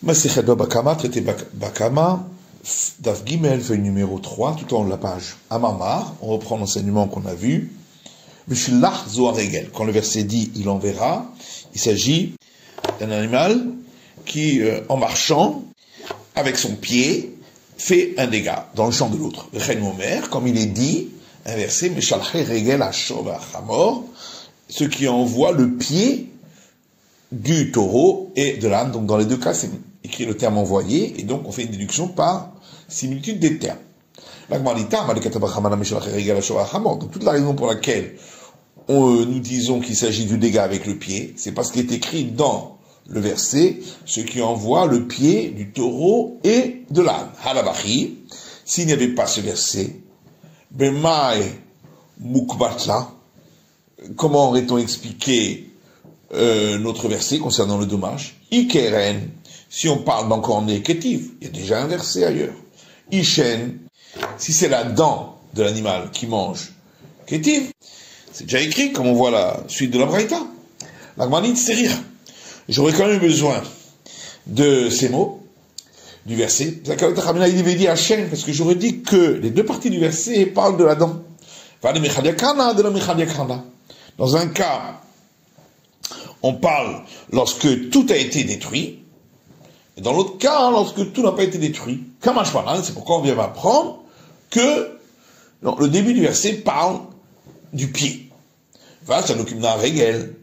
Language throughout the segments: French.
Masechet Baba Kama, traité Bakama, Daf Gimel, feuille numéro 3, tout en haut de la page. Amamar, on reprend l'enseignement qu'on a vu. Mishilach Zohar Regel. Quand le verset dit il enverra, il s'agit d'un animal qui, en marchant, avec son pied, fait un dégât dans le champ de l'autre. Comme il est dit, un verset, Mishalche Regel Ashov Achamor, ce qui envoie le pied du taureau et de l'âne. Donc dans les deux cas, c'est écrit le terme envoyé, et donc on fait une déduction par similitude des termes. Donc toute la raison pour laquelle nous disons qu'il s'agit du dégât avec le pied, c'est parce qu'il est écrit dans le verset, ce qui envoie le pied du taureau et de l'âne. Halabachi, s'il n'y avait pas ce verset, Bemai Mukbatla, comment aurait-on expliqué notre verset concernant le dommage? Ikeren, si on parle d'encorné kétiv, il y a déjà un verset ailleurs. Ishen, si c'est la dent de l'animal qui mange kétiv, c'est déjà écrit, comme on voit la suite de la Braïta. L'Agmanit, c'est rire. J'aurais quand même besoin de ces mots, du verset. Il avait dit Hachem, parce que j'aurais dit que les deux parties du verset parlent de la dent. Dans un cas, on parle lorsque tout a été détruit, et dans l'autre cas, lorsque tout n'a pas été détruit. C'est pourquoi on vient m'apprendre que le début du verset parle du pied. Ça nous occupe d'un régel.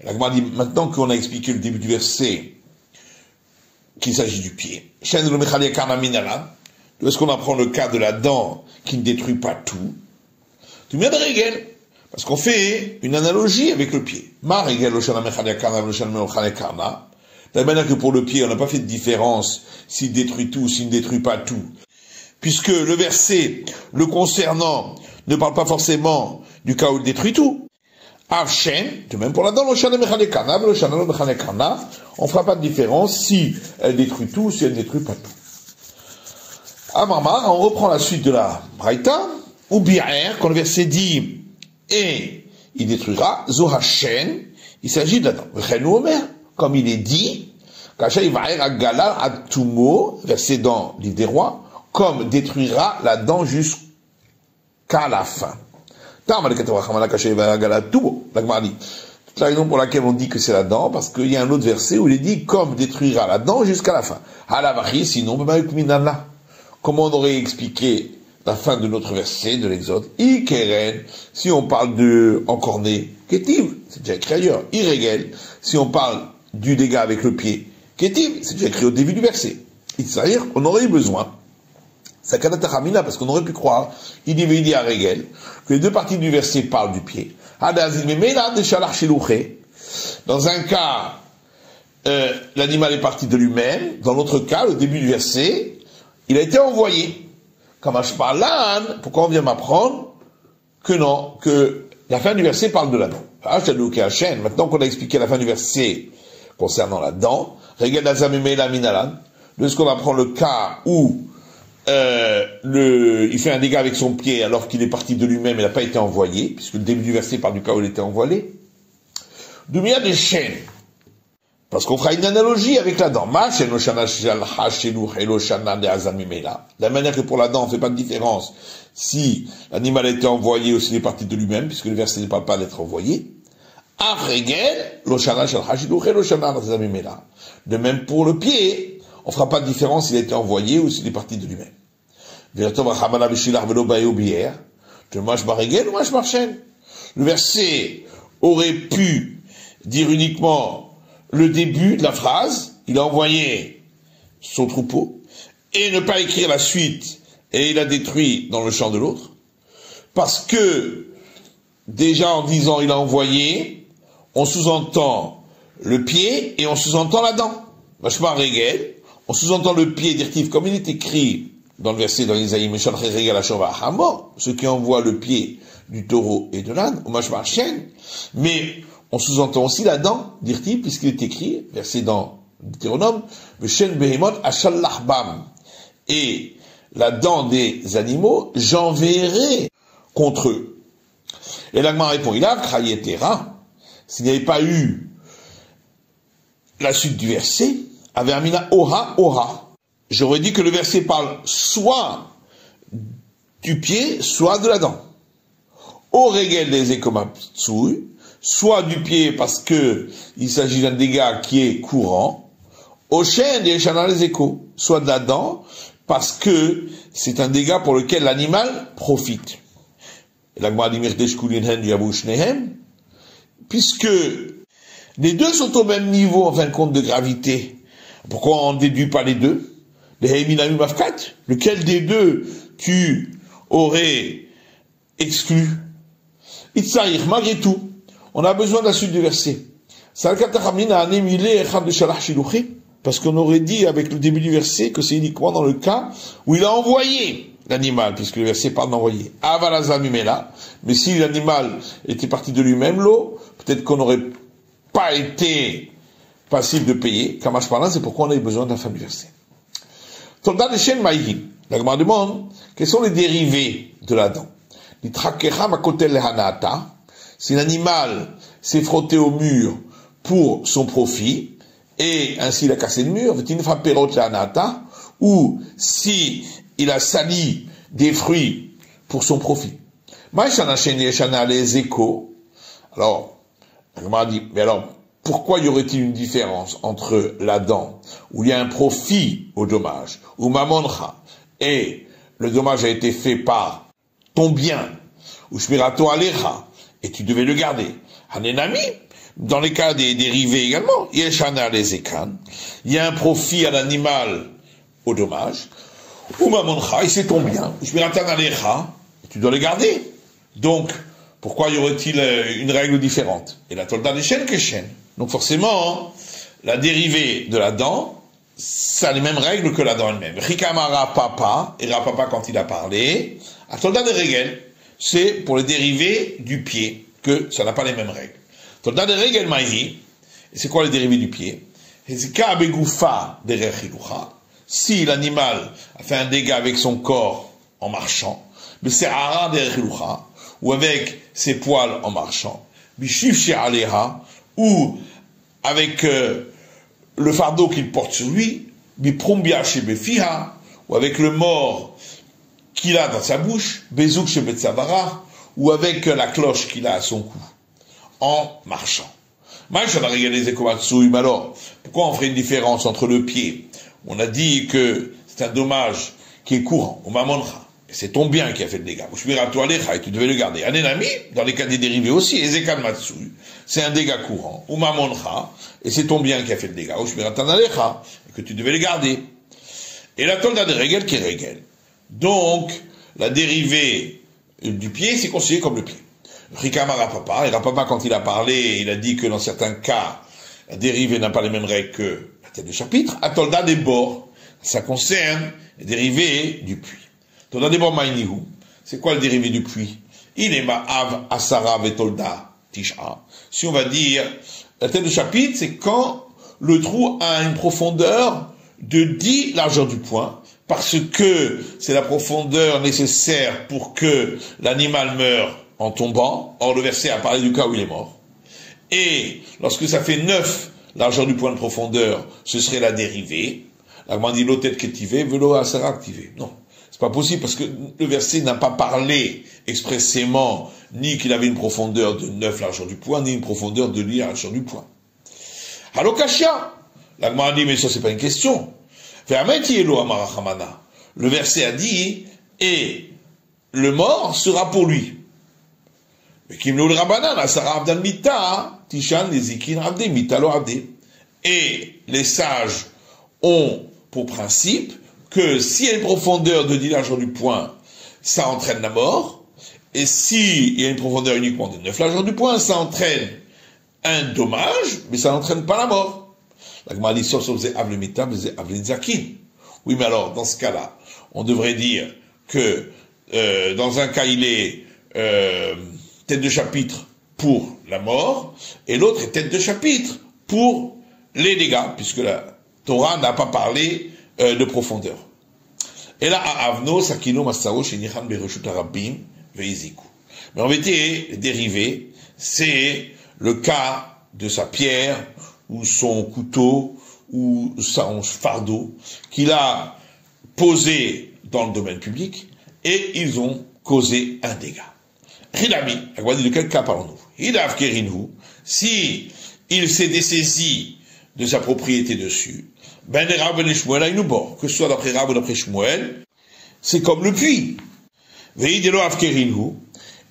Maintenant qu'on a expliqué le début du verset, qu'il s'agit du pied. Est-ce qu'on apprend le cas de la dent qui ne détruit pas tout? Tout bien de régel. Parce qu'on fait une analogie avec le pied. De la manière que pour le pied, on n'a pas fait de différence s'il détruit tout ou s'il ne détruit pas tout. Puisque le verset le concernant ne parle pas forcément du cas où il détruit tout. De même pour la dent, on ne fera pas de différence si elle détruit tout ou si elle ne détruit pas tout. Amamar, on reprend la suite de la Braïta, ou bi'er, quand le verset dit et il détruira, Zohachen, il s'agit de la dent. Comme il est dit, verset dans l'Ivre des Rois, comme détruira la dent jusqu'à la fin. Toute la raison pour laquelle on dit que c'est la dent, parce qu'il y a un autre verset où il est dit comme détruira la dent jusqu'à la fin. Sinon, comment on aurait expliqué la fin de notre verset de l'Exode? Ikeren, si on parle de encorné, kétiv, c'est déjà écrit ailleurs. Irégel, si on parle du dégât avec le pied, kétiv, c'est déjà écrit au début du verset. C'est-à-dire qu'on aurait eu besoin, parce qu'on aurait pu croire, il dit à régel, que les deux parties du verset parlent du pied. Dans un cas, l'animal est parti de lui-même. Dans l'autre cas, le début du verset, il a été envoyé. Pourquoi on vient m'apprendre que non, que la fin du verset parle de la dent. Maintenant qu'on a expliqué la fin du verset concernant la dent, de ce qu'on apprend le cas où il fait un dégât avec son pied alors qu'il est parti de lui-même et n'a pas été envoyé, puisque le début du verset parle du cas où il était envoyé. D'où il y a des chaînes. Parce qu'on fera une analogie avec la dent. De la manière que pour la dent, on ne fait pas de différence si l'animal a été envoyé ou s'il est parti de lui-même, puisque le verset ne parle pas d'être envoyé. De même pour le pied, on ne fera pas de différence s'il a été envoyé ou s'il est parti de lui-même. Le verset aurait pu dire uniquement le début de la phrase, il a envoyé son troupeau, et ne pas écrire la suite, et il a détruit dans le champ de l'autre, parce que, déjà en disant il a envoyé, on sous-entend le pied, et on sous-entend la dent. Mashma Regel, on sous-entend le pied directif, comme il est écrit dans le verset dans Isaïe, ce qui envoie le pied du taureau et de l'âne, ou Mashma Chen, mais on sous-entend aussi la dent, dit-il, puisqu'il est écrit, verset dans Deutéronome, et la dent des animaux, j'enverrai contre eux. Et l'Agma répond, il a crayetera, s'il n'y avait pas eu la suite du verset, Avermina Oha Oha. J'aurais dit que le verset parle soit du pied, soit de la dent. Au régel des ekomatsui, soit du pied parce que il s'agit d'un dégât qui est courant. Au chêne des chanal les échos, soit de la dent parce que c'est un dégât pour lequel l'animal profite. Puisque les deux sont au même niveau en fin de compte de gravité, pourquoi on ne déduit pas les deux? Lequel des deux tu aurais exclu? Itzarich, malgré tout, on a besoin de la suite du verset. Parce qu'on aurait dit avec le début du verset que c'est uniquement dans le cas où il a envoyé l'animal, puisque le verset parle d'envoyer. Mais si l'animal était parti de lui-même, l'eau, peut-être qu'on n'aurait pas été passible de payer. Kamash parlant, c'est pourquoi on a eu besoin de la fin du verset. Tolda de Shen Maïhi. La Gemara demande, quels sont les dérivés de la dent? Si l'animal s'est frotté au mur pour son profit, et ainsi il a cassé le mur, ou si il a sali des fruits pour son profit. Les échos. Alors, la Gemara dit, mais alors, pourquoi y aurait-il une différence entre la dent, où il y a un profit au dommage, ou mamoncha, et le dommage a été fait par ton bien, ou shmirato alecha, et tu devais le garder. Hanenami, dans les cas des dérivés également, yeshana les ekan, il y a un profit à l'animal au dommage, ou mamoncha, et c'est ton bien, ou shmiratan alecha, tu dois le garder. Donc, pourquoi y aurait-il une règle différente? Et la tolda des chênes que chêne. Donc forcément, la dérivée de la dent, ça a les mêmes règles que la dent elle-même. Rikamara papa, et Rapapa quand il a parlé, à tolda de régel, c'est pour les dérivés du pied, que ça n'a pas les mêmes règles. Tolda de régel maïri, et c'est quoi les dérivés du pied? Si l'animal a fait un dégât avec son corps en marchant, mais c'est ara de ou avec ses poils en marchant, ou avec le fardeau qu'il porte sur lui, ou avec le mort qu'il a dans sa bouche, ou avec la cloche qu'il a à son cou, en marchant. Alors, pourquoi on ferait une différence entre le pied? On a dit que c'est un dommage qui est courant, au mamoncha. C'est ton bien qui a fait le dégât. Et tu devais le garder. Anenami, dans les cas des dérivés aussi, Ezekan Matsui, c'est un dégât courant. Ou Mamoncha, et c'est ton bien qui a fait le dégât. Et que tu devais le garder. Et la tolda de régel qui est régel. Donc, la dérivée du pied, c'est considéré comme le pied. Rikama Rapapa, et Rapapa, quand il a parlé, il a dit que dans certains cas, la dérivée n'a pas les mêmes règles que la tête de chapitre. À tolda des bords, ça concerne les dérivés du puits. C'est quoi le dérivé du puits? Il est ma'av asara vetolda tisha. Si on va dire, la tête de chapitre, c'est quand le trou a une profondeur de 10 largeurs du poing, parce que c'est la profondeur nécessaire pour que l'animal meure en tombant. Or, le verset a parlé du cas où il est mort. Et lorsque ça fait 9 largeurs du poing de profondeur, ce serait la dérivée. La demande dit l'autre tête kétivé, velo asara activé. Non. C'est pas possible parce que le verset n'a pas parlé expressément ni qu'il avait une profondeur de 9 largeurs du poing, ni une profondeur de 10 largeurs du poing. Halokashia, la Gemara dit mais ça c'est pas une question. Le verset a dit et le mort sera pour lui. Et les sages ont pour principe que s'il y a une profondeur de 10 largeurs du poing, ça entraîne la mort, et s'il y a une profondeur uniquement de 9 largeurs du poing, ça entraîne un dommage, mais ça n'entraîne pas la mort. La Gemara dit, oui, mais alors, dans ce cas-là, on devrait dire que dans un cas, il est tête de chapitre pour la mort, et l'autre est tête de chapitre pour les dégâts, puisque la Torah n'a pas parlé de profondeur. Et là, à Avno, Sakino, Masao, Shenichan, Bereshut, Arabim, Veiziku. Mais en vérité, les dérivés, c'est le cas de sa pierre, ou son couteau, ou son fardeau qu'il a posé dans le domaine public et ils ont causé un dégât. Rilami, de quel cas parlons-nous? Hidav Kerinhu, si il s'est dessaisi de sa propriété dessus, ben Rab ben Shmuel Aïnoubor, que ce soit d'après Rab ou d'après Shmuel, c'est comme le puits. Veidelo Avkerinhu,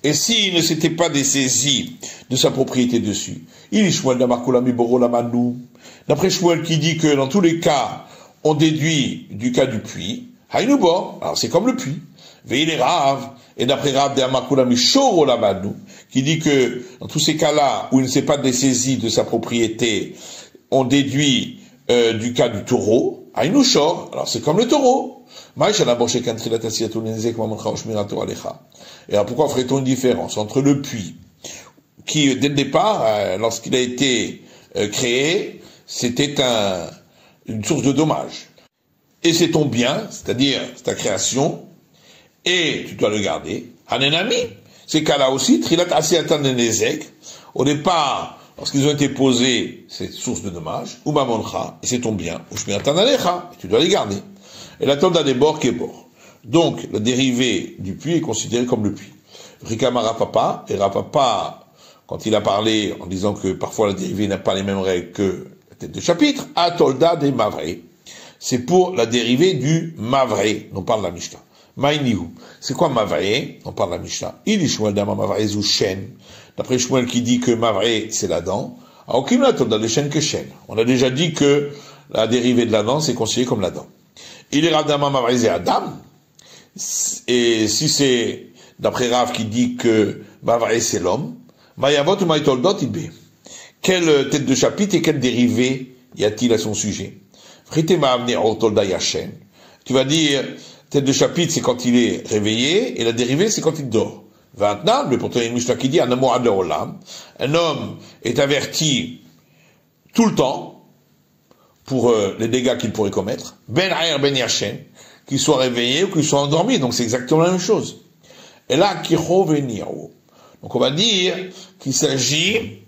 et s'il ne s'était pas dessaisi de sa propriété dessus, il est Shmuel d'Amarkolami Boro Lamanou, d'après Shmuel qui dit que dans tous les cas, on déduit du cas du puits, Aïnoubor, alors c'est comme le puits. Veille Rav, et d'après Rav de Amakulami Shoro Lamanou, qui dit que dans tous ces cas-là où il ne s'est pas dessaisi de sa propriété, on déduit du cas du taureau, Aïnouchor, alors c'est comme le taureau. Et alors pourquoi ferait-on une différence entre le puits, qui dès le départ, lorsqu'il a été créé, c'était une source de dommages, et c'est ton bien, c'est-à-dire c'est ta création, et tu dois le garder. Hanenami, ces cas-là aussi, Trilat Asiatan Nezek, au départ, lorsqu'ils ont été posés, c'est source de dommages, ou Mamoncha, et c'est ton bien, ou Shmiratan Alecha, et tu dois les garder. Et la tolda des bords qui est bord. Donc, le dérivé du puits est considéré comme le puits. Rikama Rapapa, et Rapapa, quand il a parlé en disant que parfois la dérivée n'a pas les mêmes règles que la tête de chapitre, à tolda des Mavré. C'est pour la dérivée du Mavré, dont parle la Mishnah. Maïnihu. C'est quoi Mavré? On parle de la Mishnah. Il est Shmuel d'Ama Mavré ou Shen. D'après Shmuel qui dit que Mavré, c'est la dent. À aucun la tolda de Shen que Shen. On a déjà dit que la dérivée de la dent, c'est considéré comme la dent. Il est Rav d'Ama Mavré Adam. Et si c'est d'après Rav qui dit que Mavré, c'est l'homme, Mayavot ou Maïtoldot, il bé. Quelle tête de chapitre et quelle dérivée y a-t-il à son sujet? Tu vas dire, tête de chapitre, c'est quand il est réveillé, et la dérivée, c'est quand il dort. Maintenant, mais pourtant, il y a une Mishnah qui dit, un homme est averti tout le temps pour les dégâts qu'il pourrait commettre. Ben Ayer Ben Yashen, qu'il soit réveillé ou qu'il soit endormi, donc c'est exactement la même chose. Et là, Kicho Veniro. Donc on va dire qu'il s'agit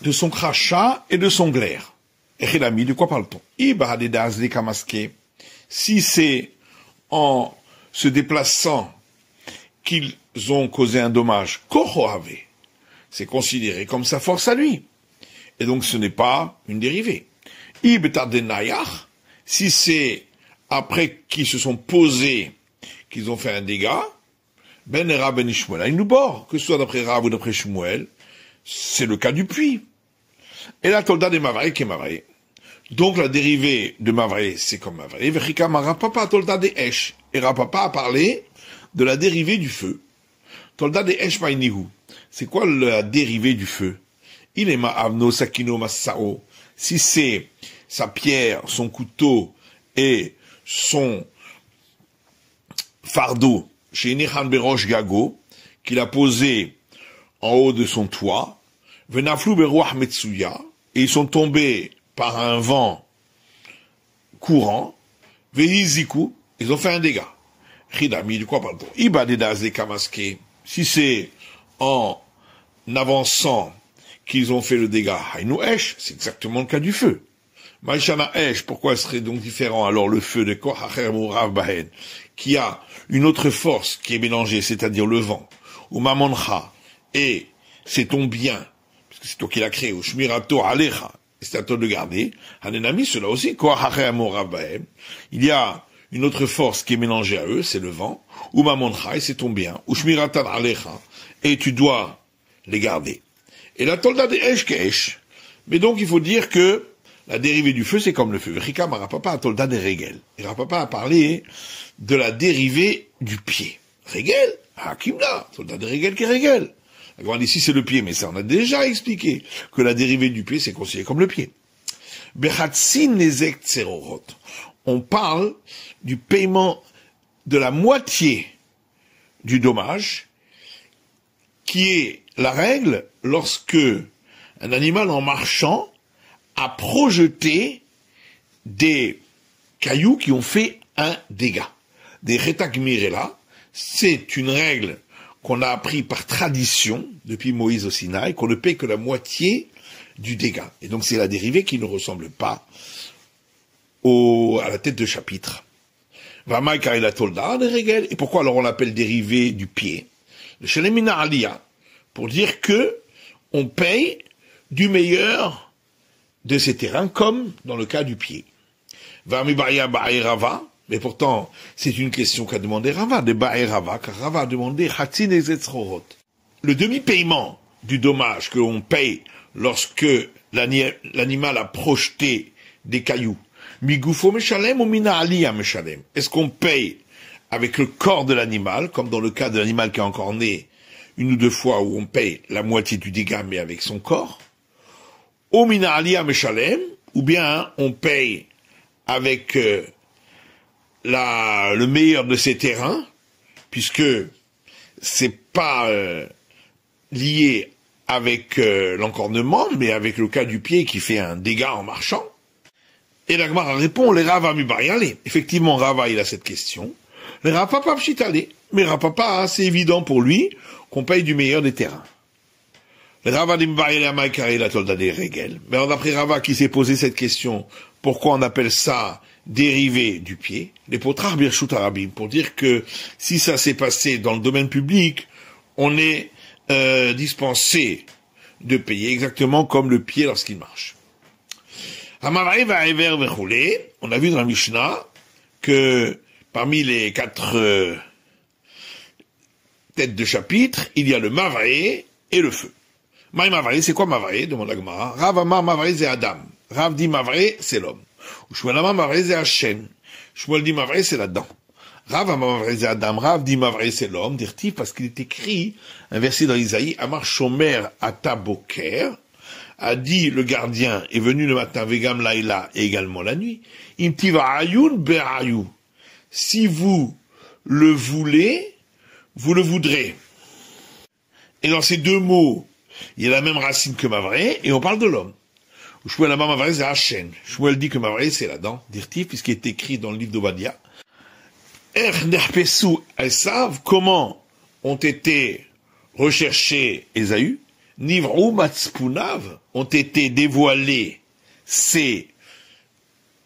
de son crachat et de son glaire. Et Khilami, de quoi parle-t-on? Si c'est en se déplaçant qu'ils ont causé un dommage, c'est considéré comme sa force à lui. Et donc ce n'est pas une dérivée. Si c'est après qu'ils se sont posés, qu'ils ont fait un dégât, Ben Rab Ben Shmuel, Aïnoubor, que ce soit d'après Rab ou d'après Shmuel, c'est le cas du puits. Et la tolda de Mavré qui est Mavré. Donc la dérivée de Mavré, c'est comme Mavré. Vechika Marapapa tolda de Esh. Et Rapapa a parlé de la dérivée du feu. Tolda de Esh Maïnihu. C'est quoi la dérivée du feu? Il est Ma'avno Sakino Massao. Si c'est sa pierre, son couteau et son fardeau chez Nechan Berosh Gago, qu'il a posé en haut de son toit, Venaflou Berouach Metsuya, et ils sont tombés par un vent courant, Vehiziku, ils ont fait un dégât. Chidami, de quoi parle-t-on? Ibadedaz Kamaske, si c'est en avançant qu'ils ont fait le dégât, Hainu Esh, c'est exactement le cas du feu. Maïshana Esh, pourquoi serait donc différent alors le feu de Kohacher Mourav Bahen, qui a une autre force qui est mélangée, c'est-à-dire le vent, ou Mamoncha, et c'est ton bien, parce que c'est toi qui l'as créé, ou Shmirato Alecha, et c'est à toi de le garder, Hanenami, cela aussi, Kohacher Mourav Bahen, il y a une autre force qui est mélangée à eux, c'est le vent, ou Mamoncha, et c'est ton bien, ou Shmiratan Alecha, et tu dois les garder. Et la tolda de Esh Kesh, mais donc il faut dire que la dérivée du feu, c'est comme le feu. Rika Marapapa a tolda de Regel. Et Rapapa a parlé de la dérivée du pied. Regel, Hakimla, tolda de Regel qui est Regel. Ici c'est le pied, mais ça on a déjà expliqué que la dérivée du pied, c'est considéré comme le pied. Bechatsin nezek tserorot. On parle du paiement de la moitié du dommage, qui est la règle lorsque un animal en marchant a projeté des cailloux qui ont fait un dégât. Des retak mirela, c'est une règle qu'on a appris par tradition depuis Moïse au Sinaï, qu'on ne paie que la moitié du dégât. Et donc c'est la dérivée qui ne ressemble pas à la tête de chapitre. Et pourquoi alors on l'appelle dérivé du pied? Le Shalemina Aliyah, pour dire que on paye du meilleur de ces terrains, comme dans le cas du pied. Mais pourtant, c'est une question qu'a demandé Rava, de Ba'e Rava, car Rava a demandé Hatzin et Zetzrorot. Le demi-paiement du dommage que l'on paye lorsque l'animal a projeté des cailloux. Migoufo meshalem ou mina aliyah meshalem. Est-ce qu'on paye avec le corps de l'animal, comme dans le cas de l'animal qui est encore né, une ou deux fois où on paye la moitié du dégât, mais avec son corps? Ou mina aliyah meshalem, ou bien on paye avec le meilleur de ces terrains, puisque c'est pas lié avec l'encornement, mais avec le cas du pied qui fait un dégât en marchant. Et la Gemara répond, les Rava Mubariale. Effectivement, Rava, il a cette question. Les Rava Papa Pshitale. Mais Rava Papa, c'est évident pour lui qu'on paye du meilleur des terrains. Les Rava Mubariale à Maïkari, la Tolda des Régel. Mais alors, d'après Rava qui s'est posé cette question, pourquoi on appelle ça dérivé du pied? Les Potrar Birshut Arabim, pour dire que si ça s'est passé dans le domaine public, on est dispensé de payer exactement comme le pied lorsqu'il marche. On a vu dans la Mishnah que parmi les 4 têtes de chapitre, il y a le Mavraé et le feu. Mavraé, c'est quoi Mavraé? Demande la Gemara. Rav Amar Mavraé, c'est Adam. Rav dit Mavraé, c'est l'homme. Ou Shmuel Amar Mavraé, c'est Hachem. Shmuel dit Mavraé, c'est la dent. Rav Amar Mavraé, c'est Adam. Rav dit Mavraé, c'est l'homme. Dirtif, parce qu'il est écrit un verset dans Isaïe, Amar Shomer Ata Boker, a dit le gardien est venu le matin, Vegam Laila, et également la nuit. Imtiva Ayun Be'ayu. Si vous le voulez, vous le voudrez. Et dans ces deux mots, il y a la même racine que Mavraé, et on parle de l'homme. Shmuel Amar Mavraé, c'est Hachem. Shmuel dit que Mavraé, c'est la dent. Dirtif, puisqu'il est écrit dans le livre d'Obadia. Comment ont été recherchés Ésaü? Nivrou Matspunav, ont été dévoilées ces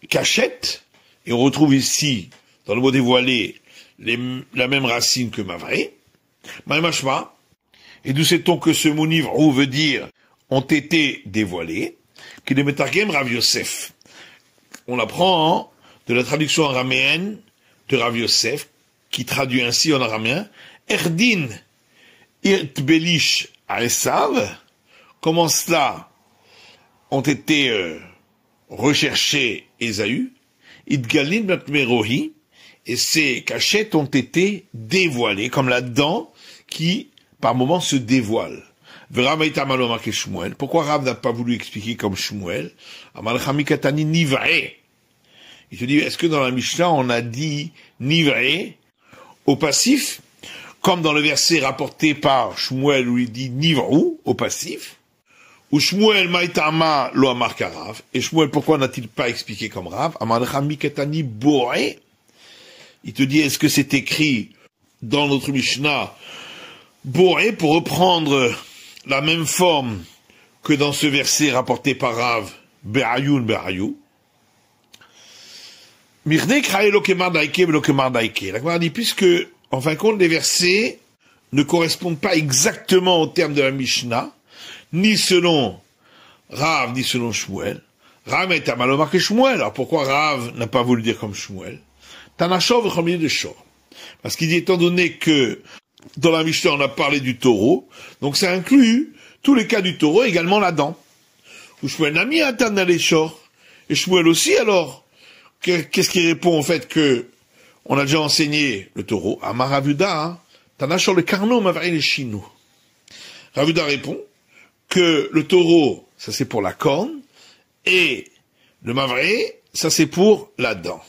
cachettes, et on retrouve ici, dans le mot dévoilé, la même racine que Mavraé, Maïmashma, et d'où sait-on que ce mot Nivrou veut dire ont été dévoilés, qu'il est Metargem Rav Yosef. On apprend de la traduction araméenne de Rav Yosef, qui traduit ainsi en araméen, Erdin Irtbelish à Esav, comment cela ont été recherchés Ésaü, Idgalin Batmerohi, et ces cachettes ont été dévoilées, comme la dent qui, par moments, se dévoile. Pourquoi Rav n'a pas voulu expliquer comme Shmuel? Il te dit, est-ce que dans la Mishnah, on a dit Nivré au passif, comme dans le verset rapporté par Shmuel où il dit Nivrou au passif, ou Shmuel Maïtama lo amar karav, et Shmuel pourquoi n'a-t-il pas expliqué comme Rav? Amalchamikatani boré. Il te dit, est-ce que c'est écrit dans notre Mishnah boré pour reprendre la même forme que dans ce verset rapporté par Rav, Be'ayun Be'ayu. La Gemara dit, puisque, en fin de compte, les versets ne correspondent pas exactement au terme de la Mishnah, ni selon Rav, ni selon Shmuel. Rav est à malomar que Shmuel. Alors pourquoi Rav n'a pas voulu dire comme Shmuel? Tanachov remis de Shor. Parce qu'il dit, étant donné que dans la Mishnah on a parlé du taureau, donc ça inclut tous les cas du taureau, également la dent. Ou Shmuel n'a mis un tan les Shor. Et Shmuel aussi, alors, qu'est-ce qui répond au fait que on a déjà enseigné le taureau? À Maravuda, Tanachor le carno m'avait les chinou. Ravuda répond que le taureau, ça c'est pour la corne, et le mavré, ça c'est pour la dent.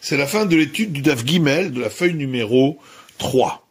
C'est la fin de l'étude du Daf Gimel, de la feuille numéro 3.